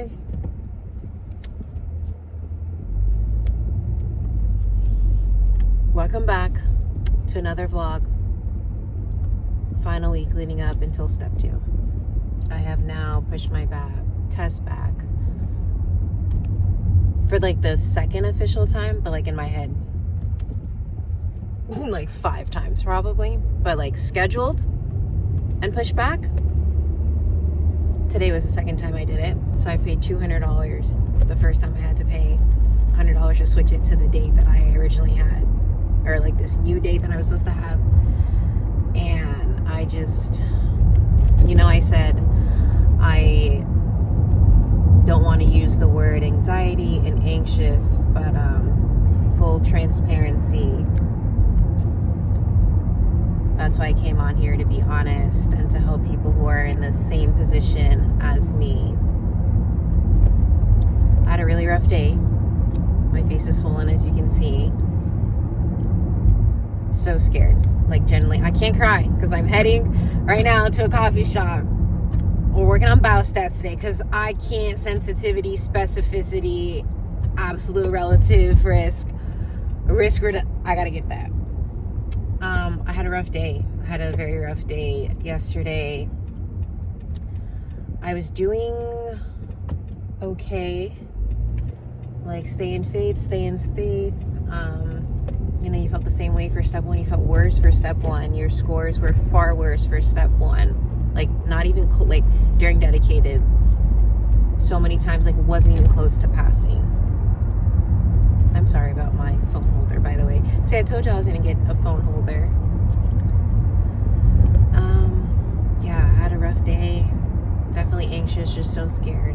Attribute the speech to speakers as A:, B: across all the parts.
A: guys. Welcome back to another vlog. Final week leading up until step 2. I have now pushed my test back for like the second official time, but like in my head like 5 times probably, but like scheduled and pushed back. Today was the second time I did it, so I paid $200. The first time I had to pay $100 to switch it to the date that I originally had, or like this new date that I was supposed to have. And I just, I said I don't want to use the word anxiety and anxious, but full transparency. That's why I came on here, to be honest and to help people who are in the same position as me. I had a really rough day. My face is swollen, as you can see. So scared. Like, genuinely, I can't cry because I'm heading right now to a coffee shop. We're working on biostats today because I can't sensitivity, specificity, absolute relative risk. I gotta get that. I had a rough day. I had a very rough day yesterday. I was doing okay. Like, stay in faith. You felt the same way for step 1. You felt worse for step 1. Your scores were far worse for step 1. Like, not even like during dedicated. So many times, like, wasn't even close to passing. I'm sorry about my phone holder, by the way. See, I told you I was going to get a phone holder. Yeah, I had a rough day. Definitely anxious, just so scared.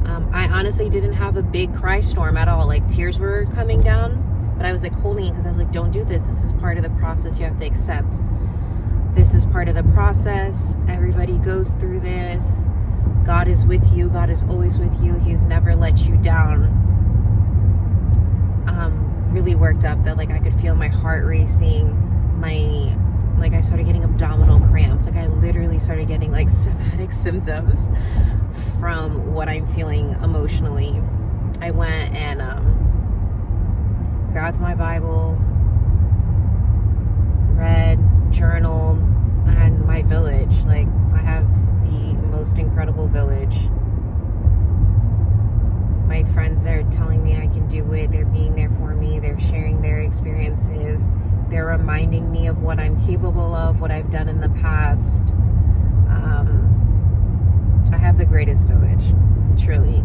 A: I honestly didn't have a big cry storm at all. Like, tears were coming down, but I was like holding it because I was like, don't do this. This is part of the process. You have to accept. This is part of the process. Everybody goes through this. God is with you. God is always with you. He's never let you down. Really worked up that like I could feel my heart racing. I started getting abdominal cramps. Like, I literally started getting like somatic symptoms from what I'm feeling emotionally. I went and grabbed my Bible, read, journaled, and my village. Like, I have the most incredible village. My friends are telling me I can do it. They're being there for me. They're sharing their experiences. They're reminding me of what I'm capable of, what I've done in the past. I have the greatest village, truly.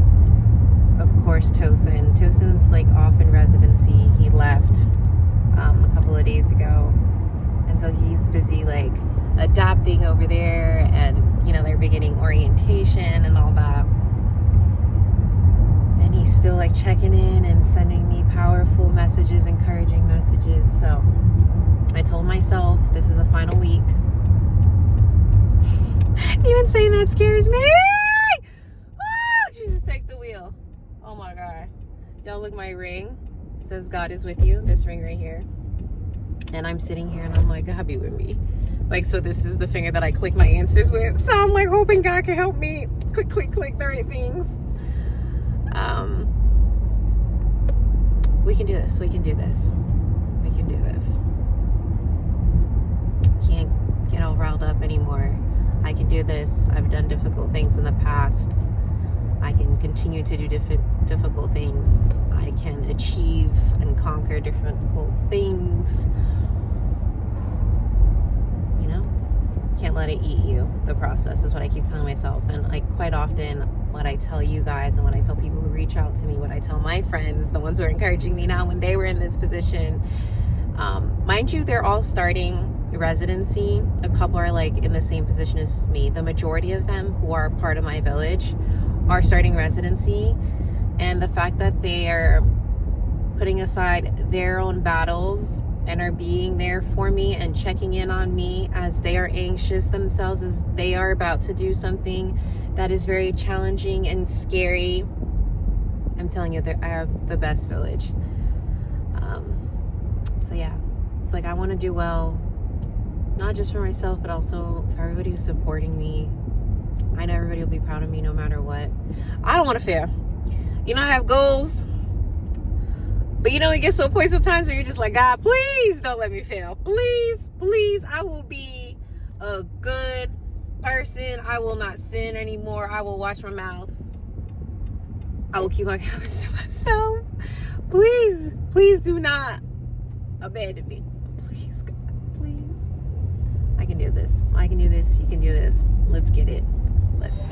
A: Of course, Tosin's like off in residency. He left a couple of days ago, and so he's busy like adapting over there, and they're beginning orientation and all that. And he's still like checking in and sending me powerful messages, encouraging messages. So I told myself this is the final week. Even saying that scares me. Oh, Jesus, take the wheel. Oh my God. Y'all, look, my ring. It says God is with you. This ring right here. And I'm sitting here and I'm like, God be with me. Like, so this is the finger that I click my answers with. So I'm like hoping God can help me click the right things. We can do this. We can do this. We can do this. Can't get all riled up anymore. I can do this. I've done difficult things in the past. I can continue to do difficult things. I can achieve and conquer difficult things. Can't let it eat you. The process is what I keep telling myself. And like, quite often what I tell you guys and when I tell people who reach out to me, what I tell my friends, the ones who are encouraging me now when they were in this position, mind you, they're all starting residency. A couple are like in the same position as me. The majority of them who are part of my village are starting residency, and the fact that they are putting aside their own battles and are being there for me and checking in on me as they are anxious themselves, as they are about to do something that is very challenging and scary. I'm telling you, I have the best village. So yeah, it's like I want to do well, not just for myself, but also for everybody who's supporting me. I know everybody will be proud of me no matter what. I don't want to fail. You know, I have goals. But you know, it gets to a point sometimes where you're just like, God, please don't let me fail. Please, please, I will be a good person. I will not sin anymore. I will watch my mouth. I will keep my comments to myself. Please, please do not abandon me. Please, God, please. I can do this. I can do this. You can do this. Let's get it. Let's.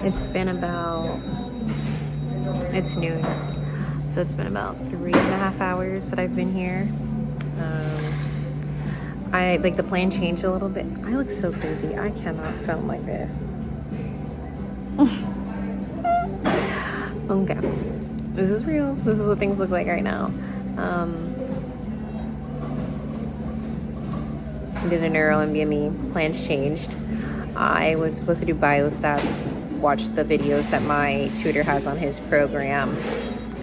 A: It's noon. So it's been about 3.5 hours that I've been here. The plan changed a little bit. I look so crazy. I cannot film like this. Okay. This is real. This is what things look like right now. I did a neuro MBME. Plans changed. I was supposed to do biostats, watch the videos that my tutor has on his program,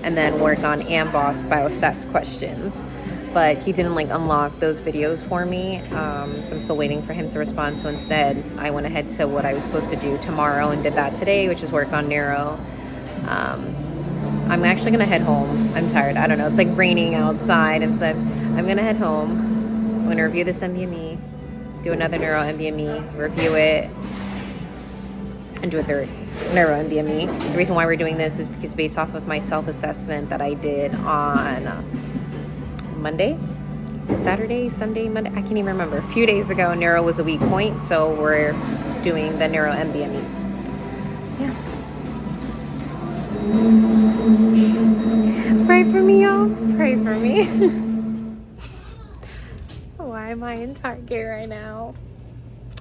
A: and then work on AMBOSS biostats questions. But he didn't unlock those videos for me, so I'm still waiting for him to respond. So instead, I went ahead to what I was supposed to do tomorrow and did that today, which is work on neuro. I'm actually gonna head home. I'm tired. I don't know. It's raining outside, and so I'm gonna head home. I'm gonna review this MBME, do another neuro MBME, review it, and do a third neuro MBME. The reason why we're doing this is because based off of my self-assessment that I did on Monday, Saturday, Sunday, Monday, I can't even remember. A few days ago, neuro was a weak point, so we're doing the neuro MBMEs. Yeah. Pray for me, y'all. Pray for me. Why am I in Target right now?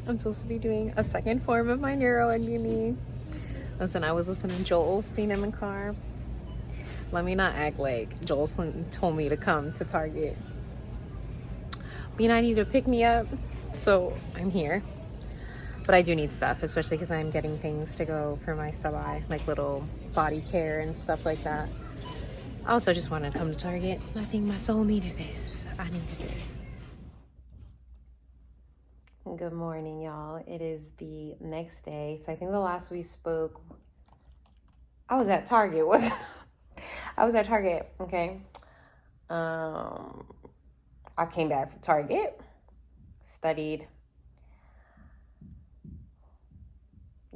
A: I'm supposed to be doing a second form of my neuro MBME. Listen, I was listening to Joel Osteen in the car. Let me not act like Joel Osteen told me to come to Target. But I need to pick me up, so I'm here. But I do need stuff, especially because I'm getting things to go for my sub-I, little body care and stuff like that. I also just wanted to come to Target. I think my soul needed this. I needed this. Good morning, y'all. It is the next day. So I think the last we spoke, I was at Target. I was at Target, okay? I came back from Target, studied.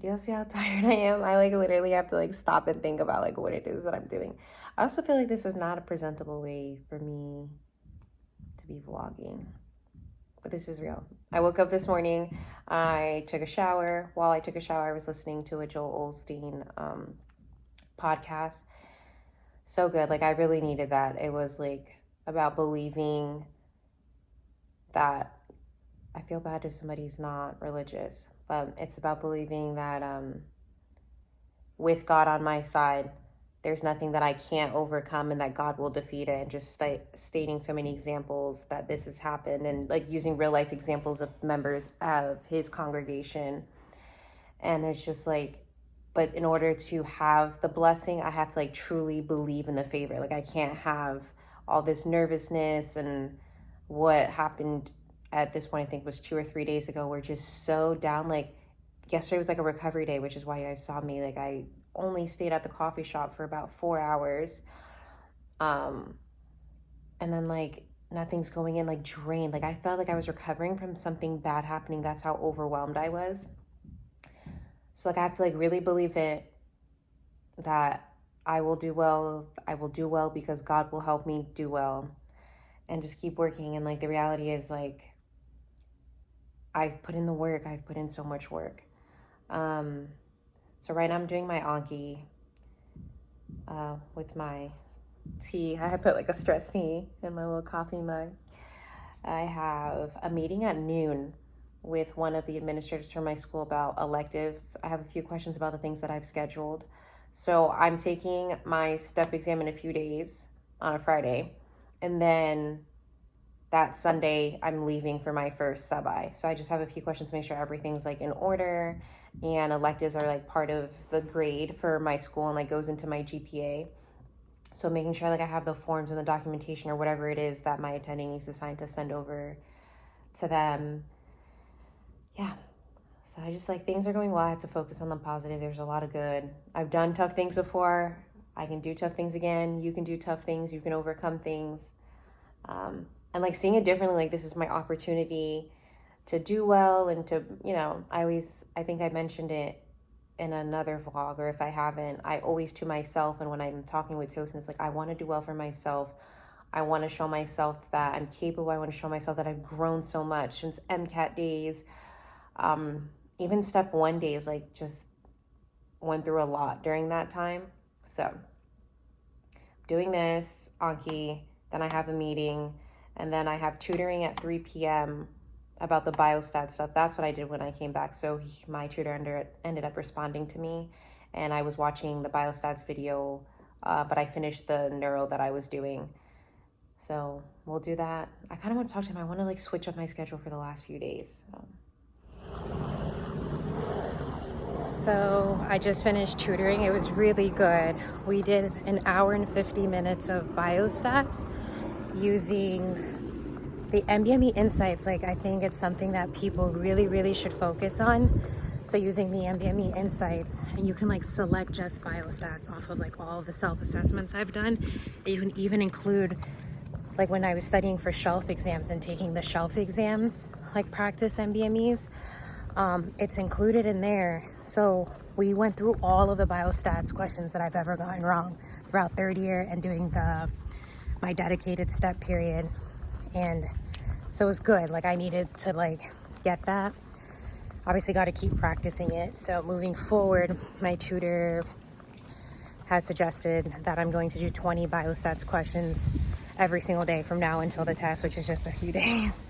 A: Do y'all see how tired I am? I literally have to stop and think about what it is that I'm doing. I also feel like this is not a presentable way for me to be vlogging. But this is real. I woke up this morning, I took a shower. While I took a shower, I was listening to a Joel Osteen podcast. So good. I really needed that. It was about believing that, I feel bad if somebody's not religious, but it's about believing that with God on my side, there's nothing that I can't overcome and that God will defeat it, and just stating so many examples that this has happened, and using real life examples of members of his congregation. And it's just but in order to have the blessing, I have to truly believe in the favor. I can't have all this nervousness, and what happened at this point, I think was 2 or 3 days ago, we're just so down. Yesterday was a recovery day, which is why you guys saw me. I only stayed at the coffee shop for about 4 hours. And then nothing's going in, drained. I felt like I was recovering from something bad happening. That's how overwhelmed I was. So I have to really believe it, that I will do well. I will do well because God will help me do well, and just keep working. And the reality is I've put in the work. I've put in so much work. So right now I'm doing my Anki with my tea. I have put a stress tea in my little coffee mug. I have a meeting at noon with one of the administrators from my school about electives. I have a few questions about the things that I've scheduled. So I'm taking my step exam in a few days on a Friday, and then that Sunday I'm leaving for my first sub-I. So I just have a few questions to make sure everything's in order, and electives are part of the grade for my school and goes into my GPA. So making sure I have the forms and the documentation or whatever it is that my attending needs to sign to send over to them. Yeah. So I just like, things are going well. I have to focus on the positive. There's a lot of good. I've done tough things before. I can do tough things again. You can do tough things. You can overcome things. And like seeing it differently, like this is my opportunity to do well and to, you know, I think I mentioned it in another vlog, or if I haven't, I always to myself, and when I'm talking with Tosin, it's like, I want to do well for myself. I want to show myself that I'm capable. I want to show myself that I've grown so much since MCAT days. Even step 1 days, like just went through a lot during that time. So doing this, Anki, then I have a meeting, and then I have tutoring at 3 p.m. about the biostat stuff. That's what I did when I came back. So my tutor ended up responding to me, and I was watching the biostats video, but I finished the neuro that I was doing. So we'll do that. I kind of want to talk to him. I want to like switch up my schedule for the last few days. So I just finished tutoring. It was really good. We did an hour and 50 minutes of biostats using the MBME insights. Like, I think it's something that people really, really should focus on. So using the MBME insights, you can like select just biostats off of like all of the self-assessments I've done. You can even include, like when I was studying for shelf exams and taking the shelf exams, like practice MBMEs, it's included in there. So we went through all of the biostats questions that I've ever gotten wrong throughout third year and doing my dedicated step period. And so it was good. Like, I needed to like get that. Obviously got to keep practicing it. So moving forward, my tutor has suggested that I'm going to do 20 biostats questions every single day from now until the test, which is just a few days.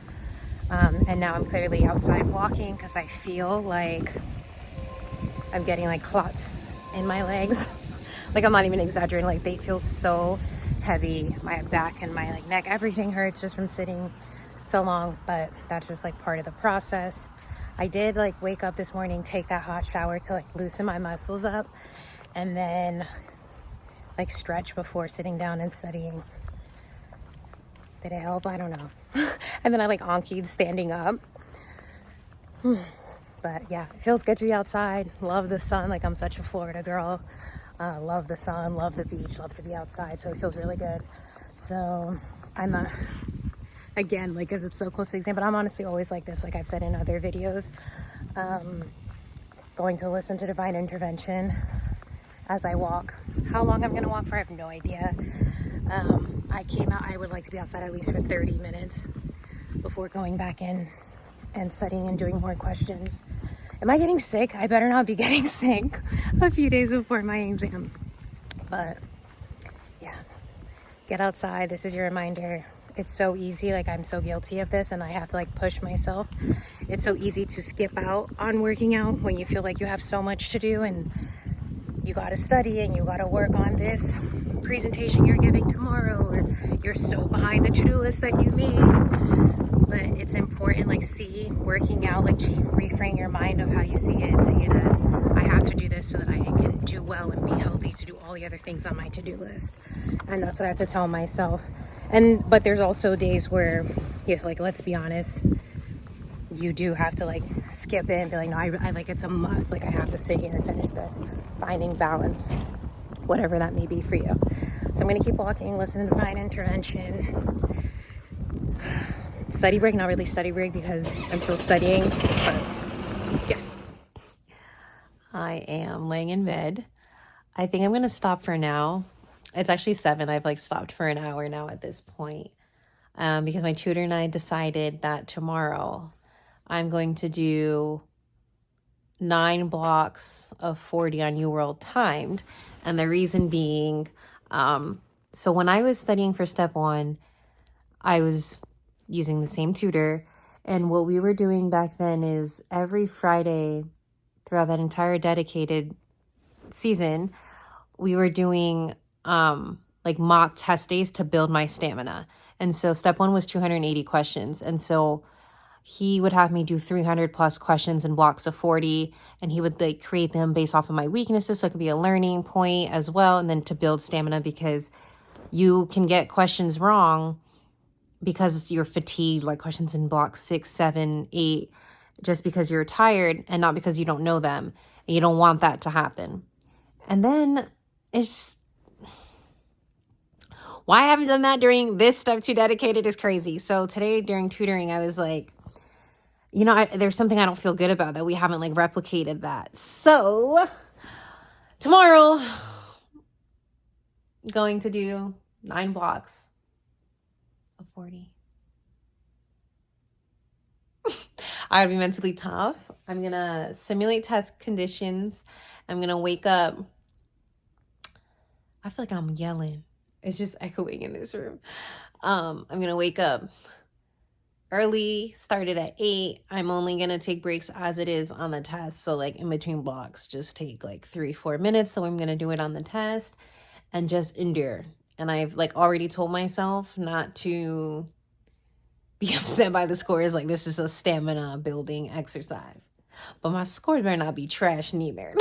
A: And now I'm clearly outside walking because I feel like I'm getting like clots in my legs. Like, I'm not even exaggerating. Like, they feel so heavy. My back and my like neck, everything hurts just from sitting so long. But that's just like part of the process. I did like wake up this morning, take that hot shower to like loosen my muscles up, and then like stretch before sitting down and studying. Did it help? I don't know. And then I like Anki'd standing up. But yeah, it feels good to be outside. Love the sun. Like, I'm such a Florida girl. Love the sun, love the beach, love to be outside. So it feels really good. So I'm again, like, because it's so close to the exam, but I'm honestly always like this, like I've said in other videos, going to listen to divine intervention as I walk. How long I'm going to walk for, I have no idea. I came out, I would like to be outside at least for 30 minutes before going back in and studying and doing more questions. Am I getting sick? I better not be getting sick a few days before my exam. But yeah, get outside. This is your reminder. It's so easy. Like, I'm so guilty of this, and I have to like push myself. It's so easy to skip out on working out when you feel like you have so much to do and you got to study and you got to work on this presentation you're giving tomorrow, or you're so behind the to-do list that you made. But it's important, like, working out, like, reframe your mind of how you see it. See it as, I have to do this so that I can do well and be healthy to do all the other things on my to-do list. And that's what I have to tell myself. But there's also days where, yeah, like, let's be honest, you do have to like skip it and be like, no, I like, it's a must. Like, I have to sit here and finish this. Finding balance, whatever that may be for you. So I'm going to keep walking, listen to divine intervention. Study break, not really study break because I'm still studying, but yeah. I am laying in bed. I think I'm going to stop for now. It's actually 7. I've like stopped for an hour now at this point, because my tutor and I decided that tomorrow I'm going to do 9 blocks of 40 on UWorld timed. And the reason being, so when I was studying for step 1, I was using the same tutor. And what we were doing back then is every Friday throughout that entire dedicated season, we were doing like mock test days to build my stamina. And so step 1 was 280 questions. And so he would have me do 300 plus questions in blocks of 40, and he would like create them based off of my weaknesses. So it could be a learning point as well. And then to build stamina, because you can get questions wrong because you're fatigued, like questions in block 6, 7, 8. just because you're tired and not because you don't know them. And you don't want that to happen. And then it's, why I haven't done that during this Step 2 dedicated is crazy. So today during tutoring, I was like, there's something I don't feel good about that we haven't like replicated that. So tomorrow, going to do 9 blocks of 40. I gotta be mentally tough. I'm gonna simulate test conditions. I'm gonna wake up. I feel like I'm yelling. It's just echoing in this room. I'm gonna wake up early, started at 8. I'm only gonna take breaks as it is on the test. So like in between blocks, just take like 3-4 minutes. So I'm gonna do it on the test and just endure. And I've like already told myself not to be upset by the scores. Like this is a stamina building exercise. But my scores better not be trash neither.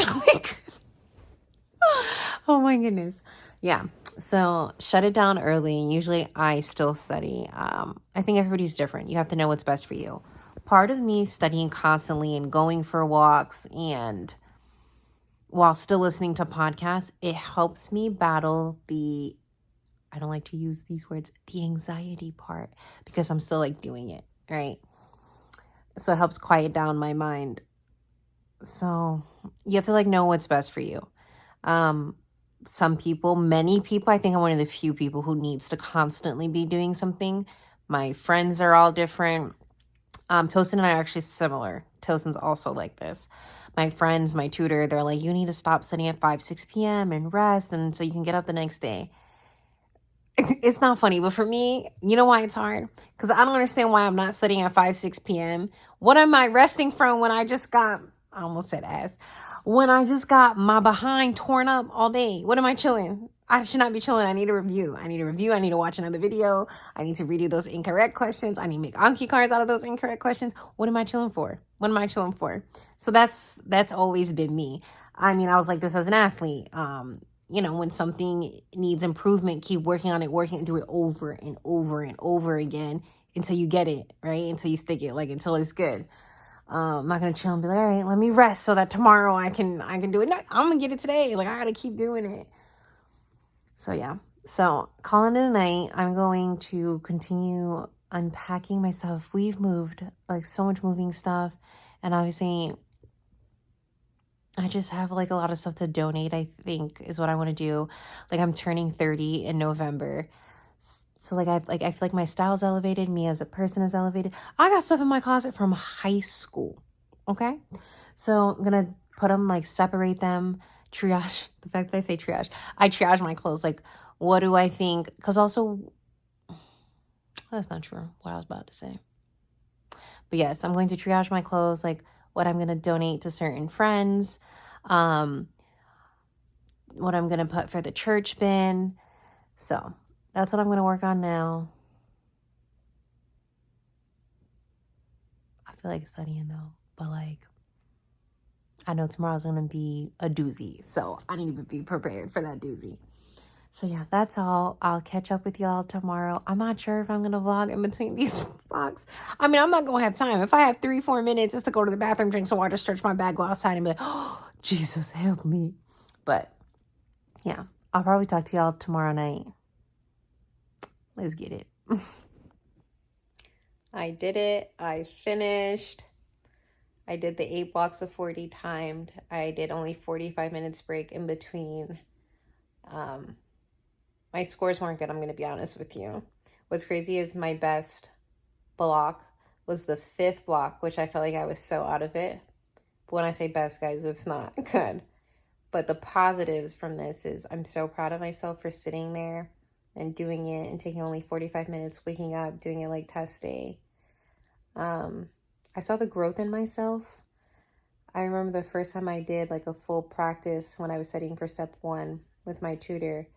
A: Oh my goodness. Yeah. So shut it down early. Usually I still study. I think everybody's different. You have to know what's best for you. Part of me studying constantly and going for walks and while still listening to podcasts, it helps me battle the, I don't like to use these words, the anxiety part, because I'm still like doing it, right? So it helps quiet down my mind. So you have to like know what's best for you. Some people, many people, I think I'm one of the few people who needs to constantly be doing something. My friends are all different. Tosin and I are actually similar. Tosin's also like this. My friends, my tutor, they're like, you need to stop studying at 6 p.m. and rest, and so you can get up the next day. It's not funny, but for me, you know why it's hard? Because I don't understand why I'm not studying at 6 p.m. What am I resting from when I just got, I almost said ass, when I just got my behind torn up all day? What am I chilling? I should not be chilling. I need a review. I need to watch another video. I need to redo those incorrect questions. I need to make Anki cards out of those incorrect questions. What am I chilling for? So that's always been me. I mean, I was like this as an athlete. When something needs improvement, keep working on it, do it over and over and over again until you get it, right? Until you stick it, like until it's good. I'm not going to chill and be like, all right, let me rest so that tomorrow I can do it. No, I'm going to get it today. Like I got to keep doing it. So yeah. So calling it a night. I'm going to continue unpacking my stuff. We've moved like so much moving stuff. And obviously I just have like a lot of stuff to donate, I think is what I want to do. Like I'm turning 30 in November. So I feel like my style's elevated. Me as a person is elevated. I got stuff in my closet from high school. Okay. So I'm going to put them, like separate them, triage. The fact that I say triage, I triage my clothes. Like, what do I think? Because also, that's not true. What I was about to say. But yes, I'm going to triage my clothes. Like what I'm going to donate to certain friends. What I'm going to put for the church bin. So that's what I'm going to work on now. I feel like studying though, but like, I know tomorrow's going to be a doozy. So I need to be prepared for that doozy. So yeah, that's all. I'll catch up with y'all tomorrow. I'm not sure if I'm going to vlog in between these vlogs. I mean, I'm not going to have time. If I have 3-4 minutes just to go to the bathroom, drink some water, stretch my back, go outside and be like, oh, Jesus, help me. But yeah, I'll probably talk to y'all tomorrow night. Let's get it. I did it. I finished. I did the 8 blocks of 40 timed. I did only 45 minutes break in between. My scores weren't good, I'm going to be honest with you. What's crazy is my best block was the 5th block, which I felt like I was so out of it. But when I say best, guys, it's not good. But the positives from this is I'm so proud of myself for sitting there and doing it and taking only 45 minutes, waking up, doing it like test day. I saw the growth in myself. I remember the first time I did like a full practice when I was studying for step 1 with my tutor.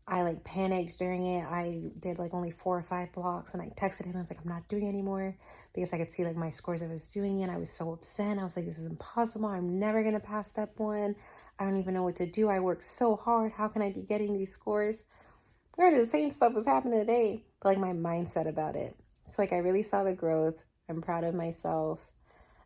A: I like panicked during it. I did like only 4 or 5 blocks and I texted him. I was like, I'm not doing it anymore because I could see like my scores I was doing and I was so upset. I was like, this is impossible. I'm never going to pass step 1. I don't even know what to do. I worked so hard. How can I be getting these scores? The same stuff was happening today, but like my mindset about it. So like I really saw the growth. I'm proud of myself.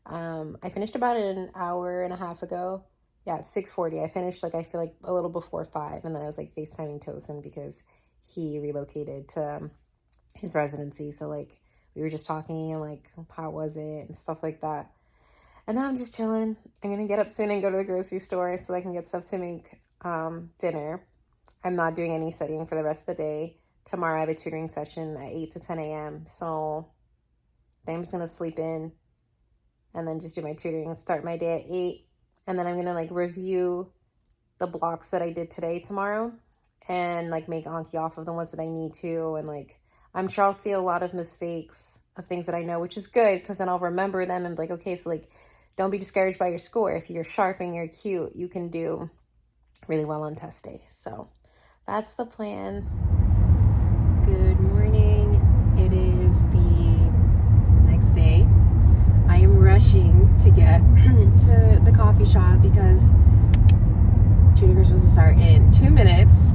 A: I finished about an hour and a half ago. Yeah, it's 6:40. I finished like I feel like a little before 5, and then I was like FaceTiming Tosin because he relocated to his residency. So like we were just talking and like how was it and stuff like that. And now I'm just chilling. I'm gonna get up soon and go to the grocery store so I can get stuff to make dinner. I'm not doing any studying for the rest of the day. Tomorrow I have a tutoring session at 8 to 10 a.m. So I think I'm just gonna sleep in and then just do my tutoring and start my day at 8. And then I'm gonna like review the blocks that I did today tomorrow and like make Anki off of the ones that I need to. And like I'm sure I'll see a lot of mistakes of things that I know, which is good because then I'll remember them and be like, okay, so like don't be discouraged by your score. If you're sharp and you're cute, you can do really well on test day. So that's the plan. Good morning. It is the next day. I am rushing to get to the coffee shop because tutoring is supposed to start in 2 minutes.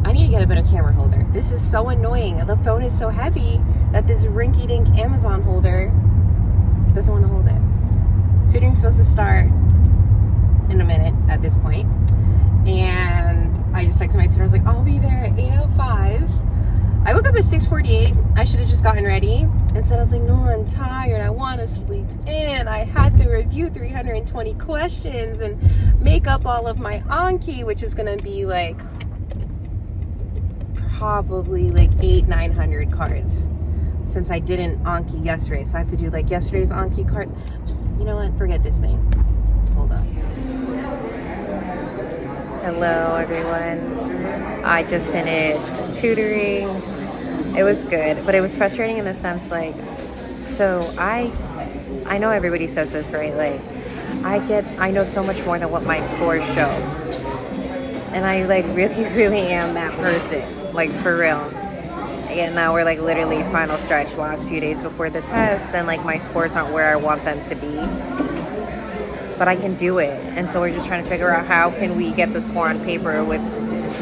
A: I need to get a better camera holder. This is so annoying. The phone is so heavy that this rinky-dink Amazon holder doesn't want to hold it. Tutoring's supposed to start in a minute at this point. And I just texted my tutor. I was like, I'll be there at 8:05. I woke up at 6:48. I should have just gotten ready. Instead, I was like, no, I'm tired. I want to sleep in. I had to review 320 questions and make up all of my Anki, which is going to be like probably like 900 cards since I didn't Anki yesterday. So I have to do like yesterday's Anki card. Just, you know what? Forget this thing. Hold up. Hello, everyone. I just finished tutoring. It was good, but it was frustrating in the sense like, so I know everybody says this, right? Like, I know so much more than what my scores show. And I like really am that person, like for real. And now we're like literally final stretch, last few days before the test, and like my scores aren't where I want them to be. But I can do it. And so we're just trying to figure out how can we get the score on paper with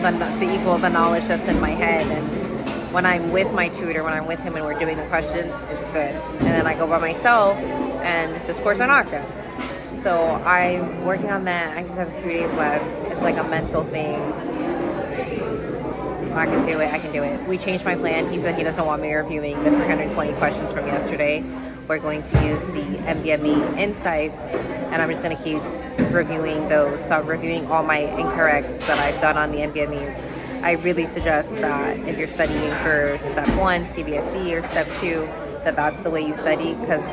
A: to equal the knowledge that's in my head. And when I'm with my tutor, when I'm with him and we're doing the questions, it's good. And then I go by myself and the scores are not good. So I'm working on that. I just have a few days left. It's like a mental thing. I can do it. We changed my plan. He said he doesn't want me reviewing the 320 questions from yesterday. We're going to use the MBME insights, and I'm just going to keep reviewing those. So I'm reviewing all my incorrects that I've done on the MBMEs. I really suggest that if you're studying for step 1, CBSE, or step 2, that's the way you study, because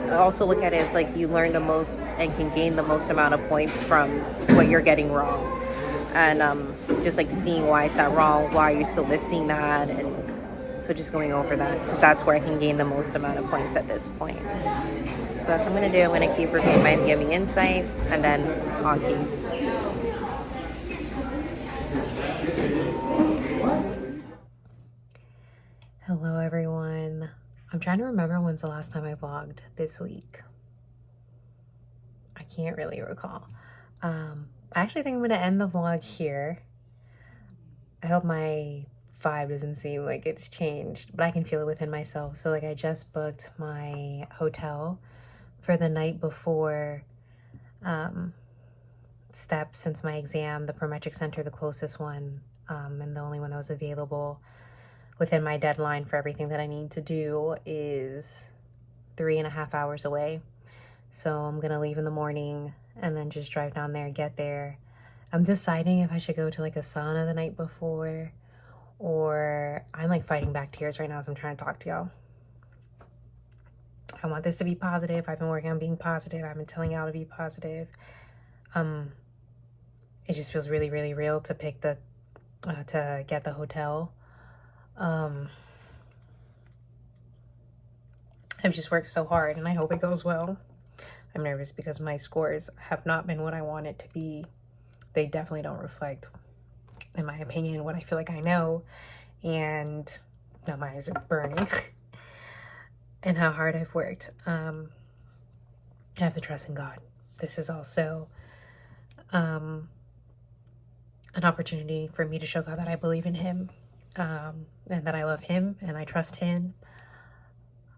A: I also look at it as like you learn the most and can gain the most amount of points from what you're getting wrong. And just like seeing why is that wrong, why are you still missing that, and so just going over that, because that's where I can gain the most amount of points at this point. So that's what I'm going to do. I'm going to keep reviewing my MBME insights and then Anki. Hello everyone. I'm trying to remember when's the last time I vlogged this week. I can't really recall. I actually think I'm going to end the vlog here. I hope my vibe doesn't seem like it's changed, but I can feel it within myself. So like I just booked my hotel for the night before step, since my exam, the Prometric Center, the closest one, and the only one that was available within my deadline for everything that I need to do, is 3.5 hours away. So I'm gonna leave in the morning and then just drive down there, get there. I'm deciding if I should go to like a sauna the night before, or I'm like fighting back tears right now as I'm trying to talk to y'all. I want this to be positive. I've been working on being positive. I've been telling y'all to be positive. It just feels really, really real to pick to get the hotel. I've just worked so hard and I hope it goes well. I'm nervous because my scores have not been what I want it to be. They definitely don't reflect, in my opinion, what I feel like I know. And now my eyes are burning. And how hard I've worked. I have to trust in God. This is also an opportunity for me to show God that I believe in him, and that I love him and I trust him.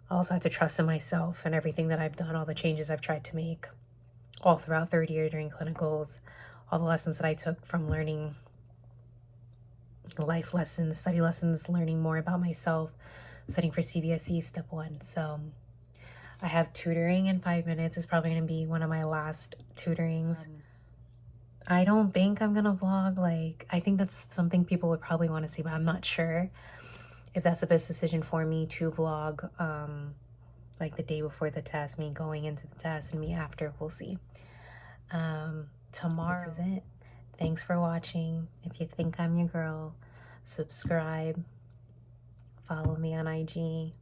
A: I also have to trust in myself and everything that I've done, all the changes I've tried to make all throughout third year during clinicals, all the lessons that I took from learning life lessons, study lessons, learning more about myself, studying for CBSE step 1. So I have tutoring in 5 minutes. It's probably going to be one of my last tutorings. I don't think I'm going to vlog. Like, I think that's something people would probably want to see, but I'm not sure if that's the best decision for me to vlog, like the day before the test, me going into the test and me after. We'll see. Tomorrow, this is it. Thanks for watching. If you think I'm your girl, subscribe, follow me on IG.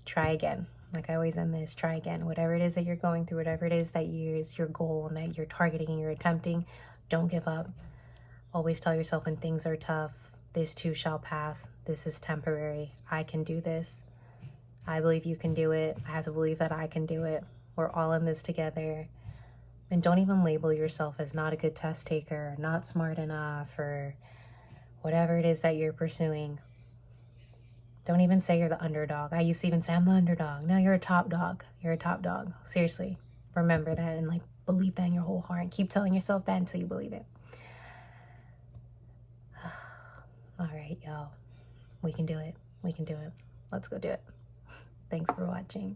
A: Try again. Like I always end this, try again. Whatever it is that you're going through, whatever it is that is your goal and that you're targeting and you're attempting, don't give up. Always tell yourself when things are tough, this too shall pass. This is temporary. I can do this. I believe you can do it. I have to believe that I can do it. We're all in this together. And don't even label yourself as not a good test taker, not smart enough, or whatever it is that you're pursuing. Don't even say you're the underdog. I used to even say I'm the underdog. No, you're a top dog. You're a top dog. Seriously. Remember that and like believe that in your whole heart. Keep telling yourself that until you believe it. All right, y'all. We can do it. We can do it. Let's go do it. Thanks for watching.